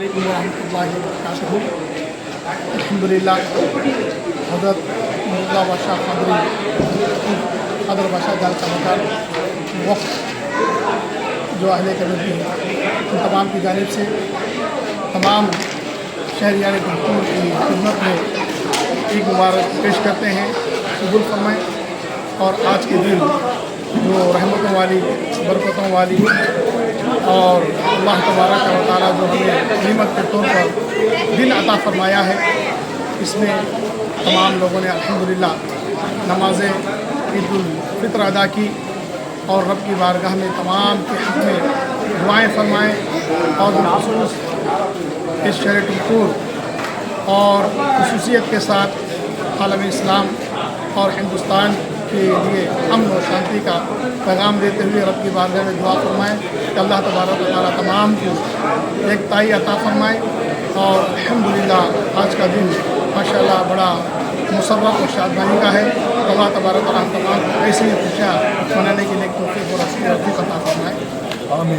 علیکم ورحمۃ اللہ وبرکاتہ۔ الحمدللہ حضرت مرزا بادشاہ قادری بادشاہ جال کا مکان وقت جو اہل کمیٹی ہے ان تمام کی جانب سے تمام شہریان گفتگو کی خدمت میں عید مبارک پیش کرتے ہیں، قبول فرمائیں۔ اور آج کے دن جو رحمتوں والی برکتوں والی اور اللہ تبارک و تعالیٰ جو ہمیں نعمت کے طور پر دن عطا فرمایا ہے، اس میں تمام لوگوں نے الحمدللہ نماز عید الفطر ادا کی اور رب کی بارگاہ میں تمام کے حق میں دعائیں فرمائیں، اور بالخصوص اس شہر ٹمکور اور خصوصیت کے ساتھ عالم اسلام اور ہندوستان کے لیے امن و شانتی کا پیغام دیتے ہوئے رب کی بارگاہ میں دعا فرمائیں کہ اللہ تبارک و تعالیٰ تمام کو یکتائی عطا فرمائے۔ اور الحمدللہ آج کا دن ماشاءاللہ بڑا مسرت و شادمانی کا ہے۔ اللہ تبارک و تعالیٰ تمام کو ایسی ہی خوشیاں منانے کے لیے توفیق اور عطا فرمائے۔ آمین۔